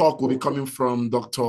talk will be coming from Dr.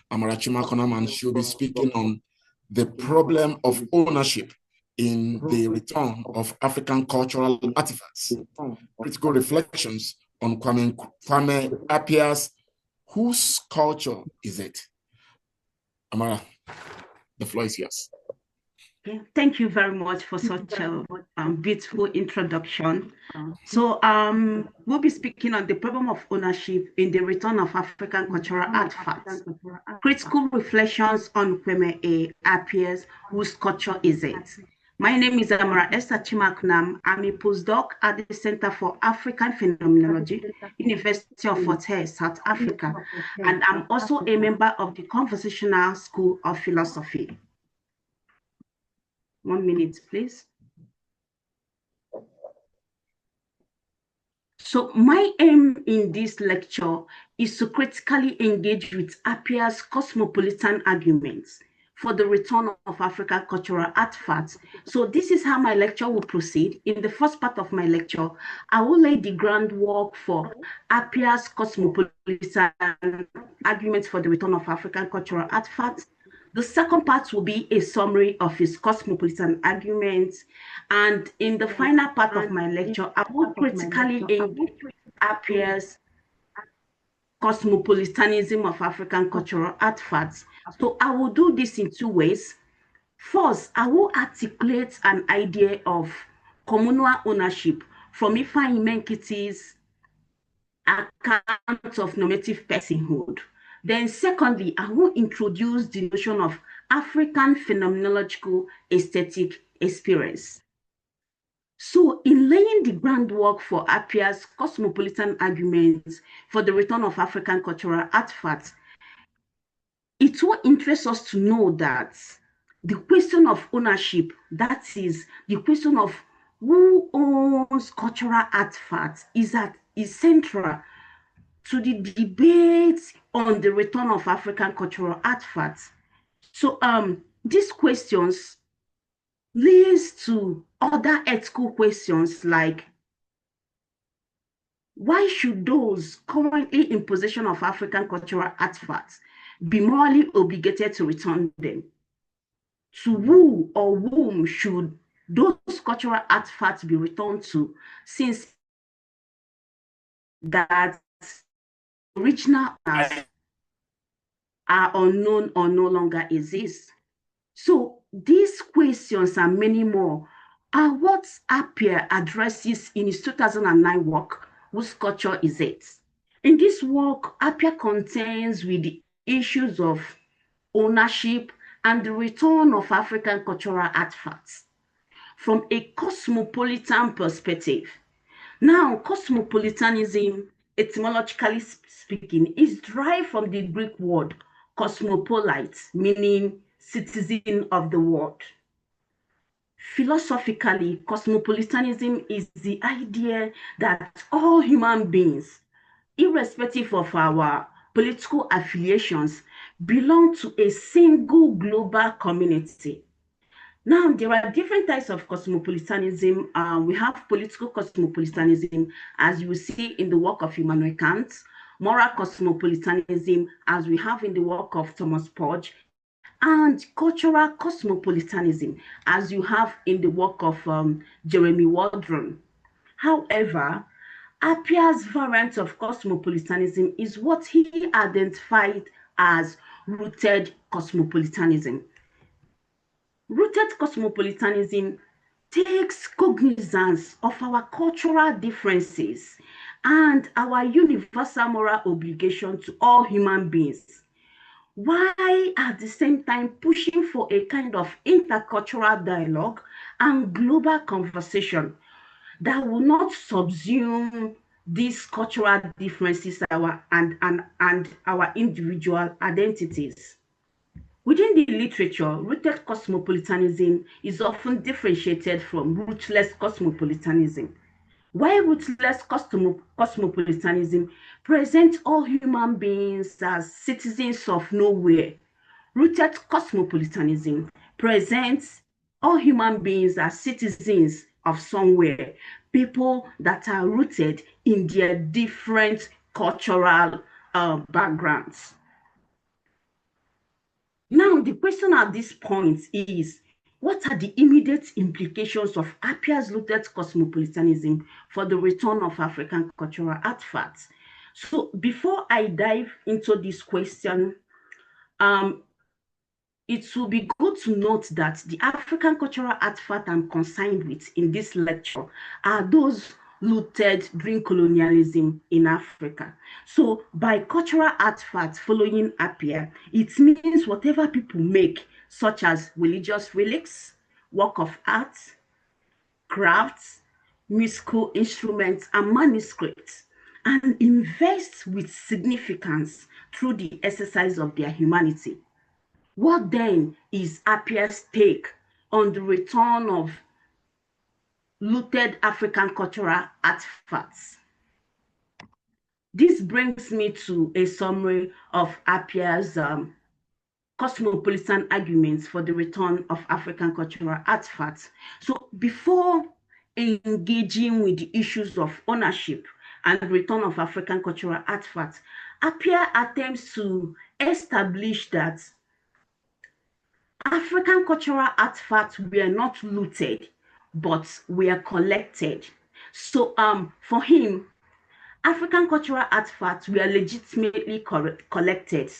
Chimakonam, and she'll be speaking on the problem of ownership in the return of African cultural artifacts, critical reflections on Kwame Appiah's Whose Culture Is It? Amara, the floor is yours. Thank you very much for such a beautiful introduction. So we'll be speaking on the problem of ownership in the return of African cultural artifacts, critical reflections on Kwame Appiah's Whose Culture Is It? My name is Amara Chimakonam. I'm a postdoc at the Center for African Phenomenology, University of Fort Hare, South Africa, and I'm also a member of the Conversational School of Philosophy. 1 minute, please. So my aim in this lecture is to critically engage with Appiah's cosmopolitan arguments for the return of African cultural artifacts. So this is how my lecture will proceed. In the first part of my lecture, I will lay the groundwork for Appiah's cosmopolitan arguments for the return of African cultural artifacts. The second part will be a summary of his cosmopolitan arguments. And in the final part of my lecture, I will critically engage Appiah's cosmopolitanism of African cultural artifacts. So I will do this in two ways. First, I will articulate an idea of communal ownership from Ifeanyi Menkiti's account of normative personhood. Then secondly, I will introduce the notion of African phenomenological aesthetic experience. So in laying the groundwork for Appiah's cosmopolitan arguments for the return of African cultural artifacts, it will interest us to know that the question of ownership, that is the question of who owns cultural artifacts, is central to the debate on the return of African cultural artifacts. So these questions leads to other ethical questions like, why should those currently in possession of African cultural artifacts be morally obligated to return them? To who or whom should those cultural artifacts be returned to, since that original owners are unknown or no longer exist? So these questions and many more are what Appiah addresses in his 2009 work, Whose Culture Is It? In this work, Appiah contends with the issues of ownership and the return of African cultural artifacts from a cosmopolitan perspective. Now, cosmopolitanism, etymologically speaking, is derived from the Greek word cosmopolite, meaning citizen of the world. Philosophically, cosmopolitanism is the idea that all human beings, irrespective of our political affiliations, belong to a single global community. Now, there are different types of cosmopolitanism. We have political cosmopolitanism, as you will see in the work of Immanuel Kant, moral cosmopolitanism, as we have in the work of Thomas Pogge, and cultural cosmopolitanism, as you have in the work of Jeremy Waldron. However, Appiah's variant of cosmopolitanism is what he identified as rooted cosmopolitanism. Rooted cosmopolitanism takes cognizance of our cultural differences and our universal moral obligation to all human beings, while at the same time pushing for a kind of intercultural dialogue and global conversation that will not subsume these cultural differences and our individual identities. Within the literature, rooted cosmopolitanism is often differentiated from rootless cosmopolitanism. While rootless cosmopolitanism presents all human beings as citizens of nowhere, rooted cosmopolitanism presents all human beings as citizens of somewhere, people that are rooted in their different cultural backgrounds. Now, the question at this point is, what are the immediate implications of Appiah's looted cosmopolitanism for the return of African cultural artifacts? So before I dive into this question, it will be good to note that the African cultural artifact I'm concerned with in this lecture are those looted during colonialism in Africa. So by cultural artifacts following Appiah, it means whatever people make, such as religious relics, work of art, crafts, musical instruments, and manuscripts, and invest with significance through the exercise of their humanity. What then is Appiah's take on the return of looted African cultural artifacts? This brings me to a summary of Appiah's cosmopolitan arguments for the return of African cultural artifacts. So before engaging with the issues of ownership and return of African cultural artifacts, Appiah attempts to establish that African cultural artifacts were not looted, but were collected. So for him, African cultural artifacts were legitimately collected.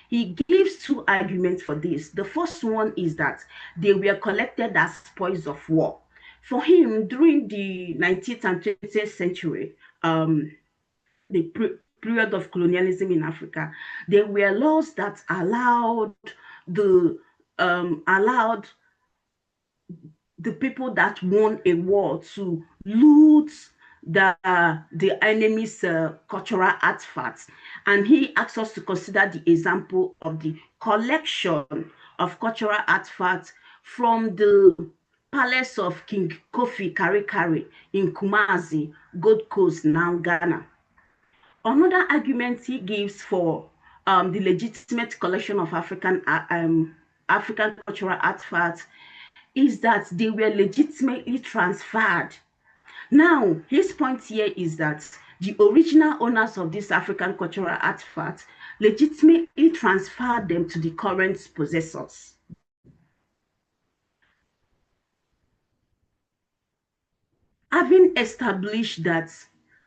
He gives two arguments for this. The first one is that they were collected as spoils of war. For him, during the 19th and 20th century, the period of colonialism in Africa, there were laws that allowed the people that won a war to loot the enemy's cultural artifacts. And he asks us to consider the example of the collection of cultural artifacts from the palace of King Kofi Karikari in Kumasi, Gold Coast, now Ghana. Another argument he gives for the legitimate collection of African cultural artifacts is that they were legitimately transferred. Now, his point here is that the original owners of these African cultural artifacts legitimately transferred them to the current possessors. Having established that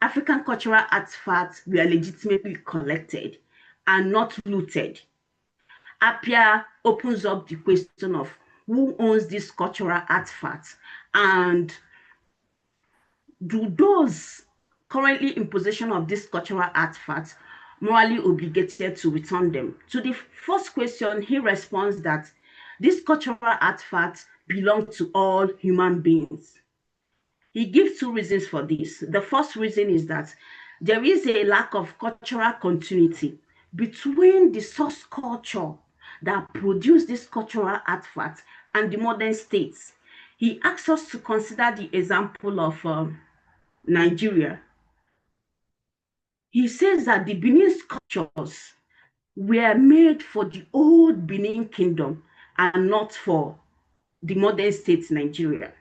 African cultural artifacts were legitimately collected and not looted, Appiah opens up the question of who owns these cultural artifacts, and do those currently in possession of these cultural artifacts morally obligated to return them? To the first question, he responds that these cultural artifacts belong to all human beings. He gives two reasons for this. The first reason is that there is a lack of cultural continuity between the source culture that produced this cultural artifact and the modern states. He asks us to consider the example of Nigeria. He says that the Benin sculptures were made for the old Benin kingdom and not for the modern state Nigeria.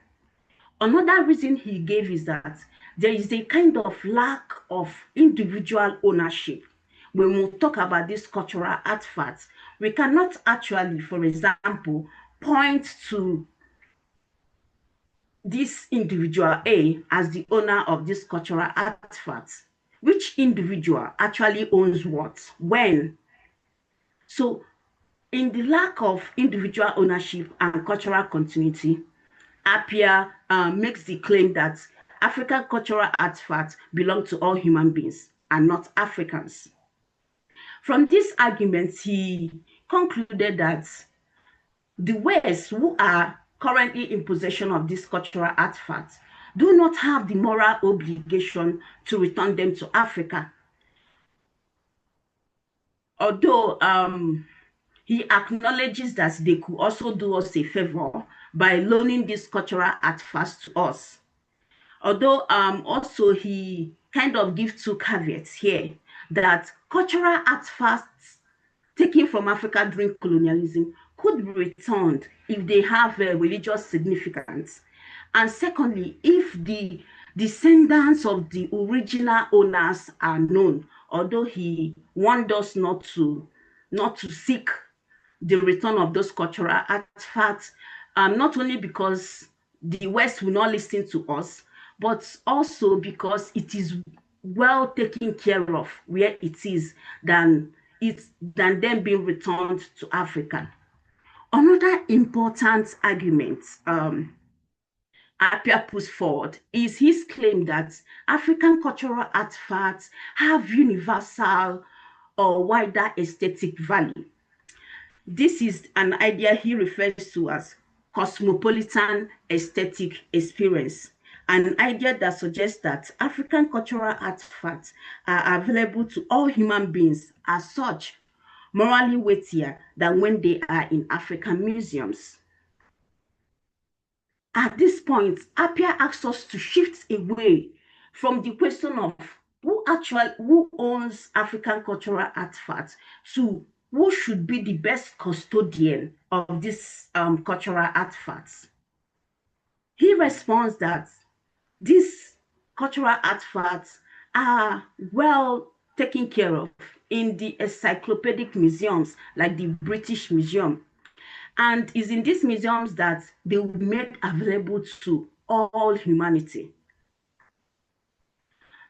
Another reason he gave is that there is a kind of lack of individual ownership. When we talk about these cultural artifacts, we cannot actually, for example, point to this individual A as the owner of this cultural artifacts. Which individual actually owns what, when? So in the lack of individual ownership and cultural continuity, Appiah makes the claim that African cultural artifacts belong to all human beings and not Africans. From this argument, he concluded that the West, who are currently in possession of these cultural artifacts, do not have the moral obligation to return them to Africa. Although he acknowledges that they could also do us a favor by loaning these cultural artifacts to us. Although also he kind of gives two caveats here, that cultural artifacts taken from Africa during colonialism could be returned if they have a religious significance. And secondly, if the descendants of the original owners are known, although he warned us not to seek the return of those cultural artifacts, not only because the West will not listen to us, but also because it is well taken care of where it is than them being returned to Africa. Another important argument Appiah puts forward is his claim that African cultural artifacts have universal or wider aesthetic value. This is an idea he refers to as cosmopolitan aesthetic experience, an idea that suggests that African cultural artifacts are available to all human beings as such, morally weightier than when they are in African museums. At this point, Appiah asks us to shift away from the question of who owns African cultural artifacts to who should be the best custodian of these cultural artifacts. He responds that these cultural artifacts are well taken care of in the encyclopedic museums like the British Museum, and is in these museums that they will be made available to all humanity.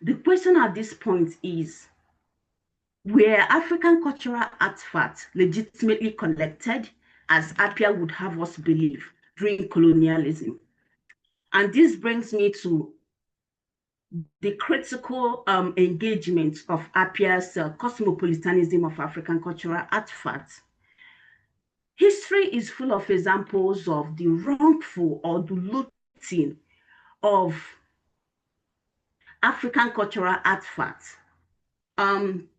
The question at this point is, were African cultural artifacts legitimately collected, as Appiah would have us believe, during colonialism? And this brings me to the critical engagement of Appiah's cosmopolitanism of African cultural artifacts. History is full of examples of the wrongful or the looting of African cultural artifacts.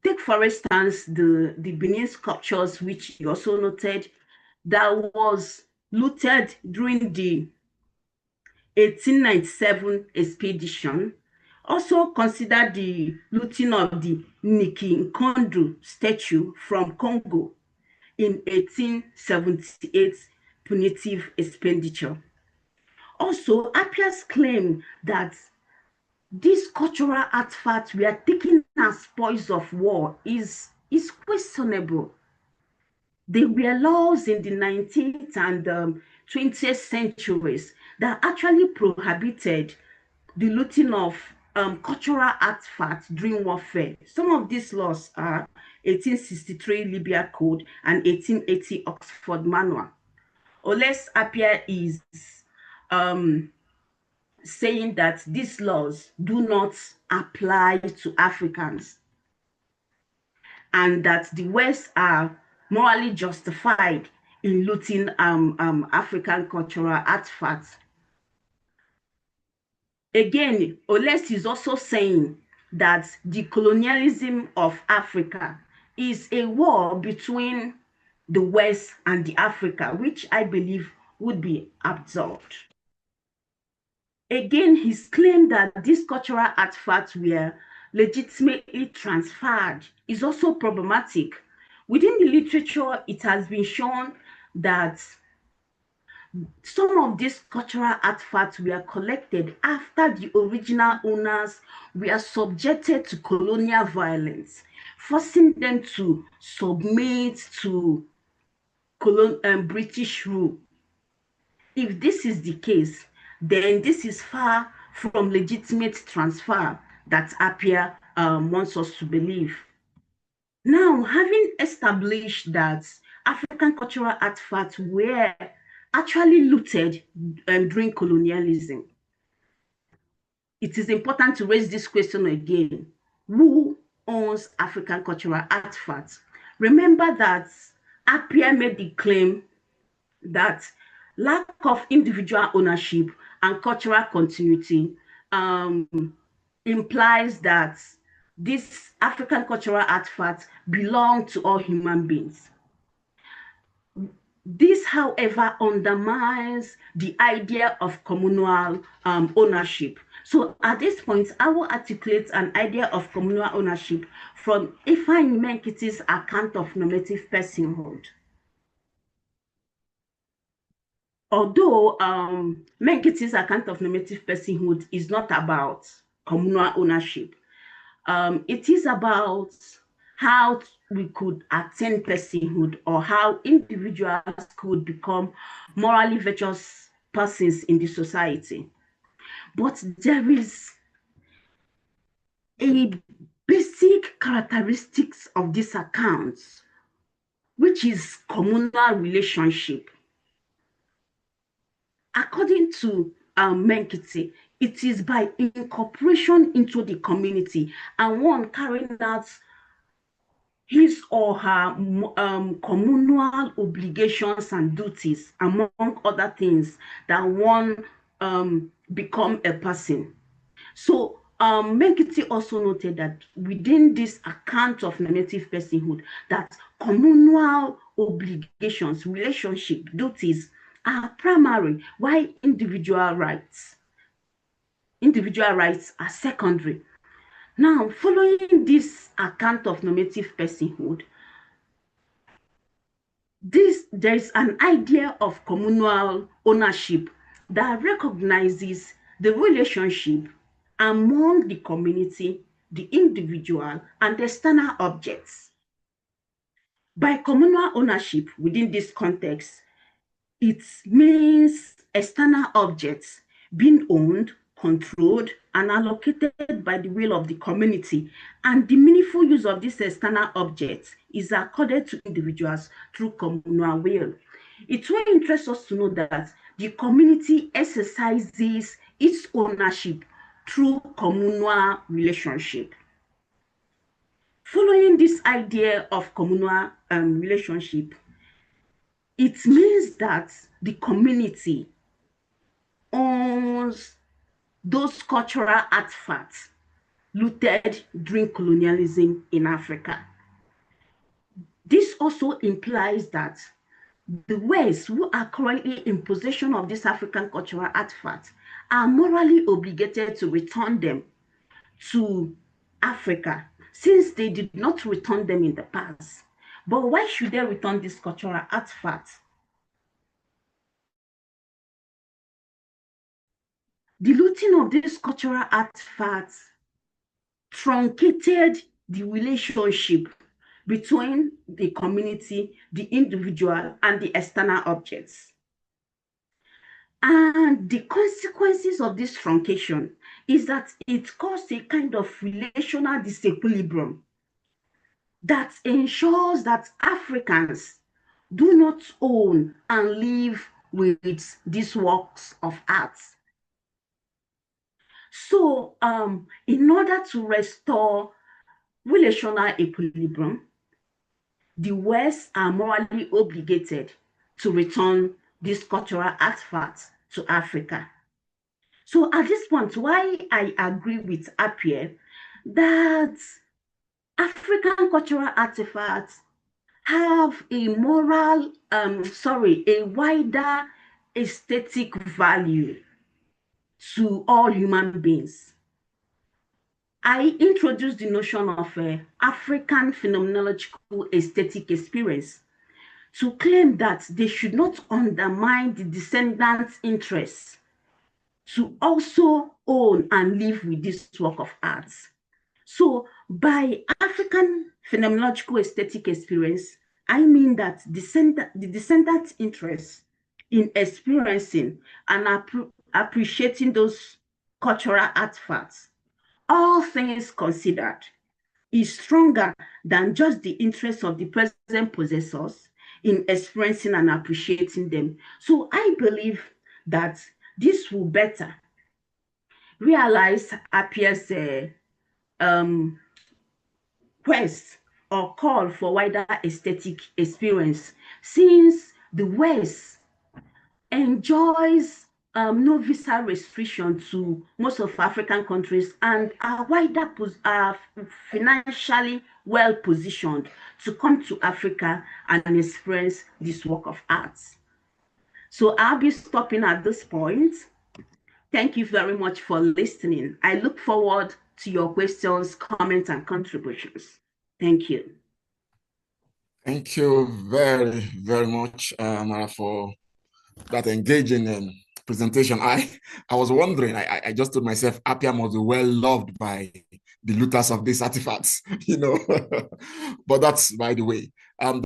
Take, for instance, the Benin sculptures, which you also noted, that was looted during the 1897 expedition. Also consider the looting of the Niki Nkondo statue from Congo in 1878 punitive expenditure. Also, Appiah's claim that these cultural artifacts were taken as spoils of war is questionable. There were laws in the 19th and 20th centuries that actually prohibited the looting of cultural artifacts during warfare. Some of these laws are 1863 Libya Code and 1880 Oxford Manual. Unless Appiah is saying that these laws do not apply to Africans and that the West are morally justified in looting African cultural artifacts. Again, Oles is also saying that the colonialism of Africa is a war between the West and the Africa, which I believe would be absurd. Again, his claim that these cultural artifacts were legitimately transferred is also problematic. Within the literature, it has been shown that some of these cultural artifacts were collected after the original owners were subjected to colonial violence, forcing them to submit to British rule. If this is the case, then this is far from legitimate transfer that Appiah wants us to believe. Now, having established that African cultural artifacts were actually looted during colonialism, it is important to raise this question again. Who owns African cultural artifacts? Remember that Appiah made the claim that lack of individual ownership and cultural continuity implies that these African cultural artifacts belong to all human beings. This, however, undermines the idea of communal ownership. So at this point, I will articulate an idea of communal ownership from Ifeanyi Menkiti's account of normative personhood. Although Menkiti's account of normative personhood is not about communal ownership, It is about how we could attain personhood, or how individuals could become morally virtuous persons in the society. But there is a basic characteristics of these accounts, which is communal relationship. According to Menkiti, it is by incorporation into the community and one carrying out his or her communal obligations and duties, among other things, that one become a person. So Menkiti also noted that within this account of normative personhood, that communal obligations, relationship, duties are primary, while individual rights are secondary. Now, following this account of normative personhood, there is an idea of communal ownership that recognizes the relationship among the community, the individual, and the external objects. By communal ownership within this context, it means external objects being owned, controlled, and allocated by the will of the community. And the meaningful use of these external objects is accorded to individuals through communal will. It will interest us to know that the community exercises its ownership through communal relationship. Following this idea of communal relationship, it means that the community owns those cultural artifacts looted during colonialism in Africa. This also implies that the West, who are currently in possession of these African cultural artifacts, are morally obligated to return them to Africa, since they did not return them in the past. But why should they return these cultural artifacts? The looting of these cultural artifacts truncated the relationship between the community, the individual, and the external objects. And the consequences of this truncation is that it caused a kind of relational disequilibrium that ensures that Africans do not own and live with these works of art. So, in order to restore relational equilibrium, the West are morally obligated to return these cultural artifacts to Africa. So at this point, why I agree with Appiah that African cultural artifacts have a a wider aesthetic value to all human beings. I introduced the notion of African phenomenological aesthetic experience to claim that they should not undermine the descendants' interests to also own and live with this work of art. So by African phenomenological aesthetic experience, I mean that the descendants' interest in experiencing and appreciating those cultural artifacts, all things considered, is stronger than just the interest of the present possessors in experiencing and appreciating them. So I believe that this will better realize Appiah's quest or call for wider aesthetic experience, since the West enjoys no visa restriction to most of African countries and are financially well positioned to come to Africa and experience this work of art. So I'll be stopping at this point. Thank you very much for listening. I look forward to your questions, comments, and contributions. Thank you. Thank you very, very much, Mara, for that engaging presentation. I was wondering, I just told myself, Appiah must be well loved by the looters of these artifacts, But that's by the way.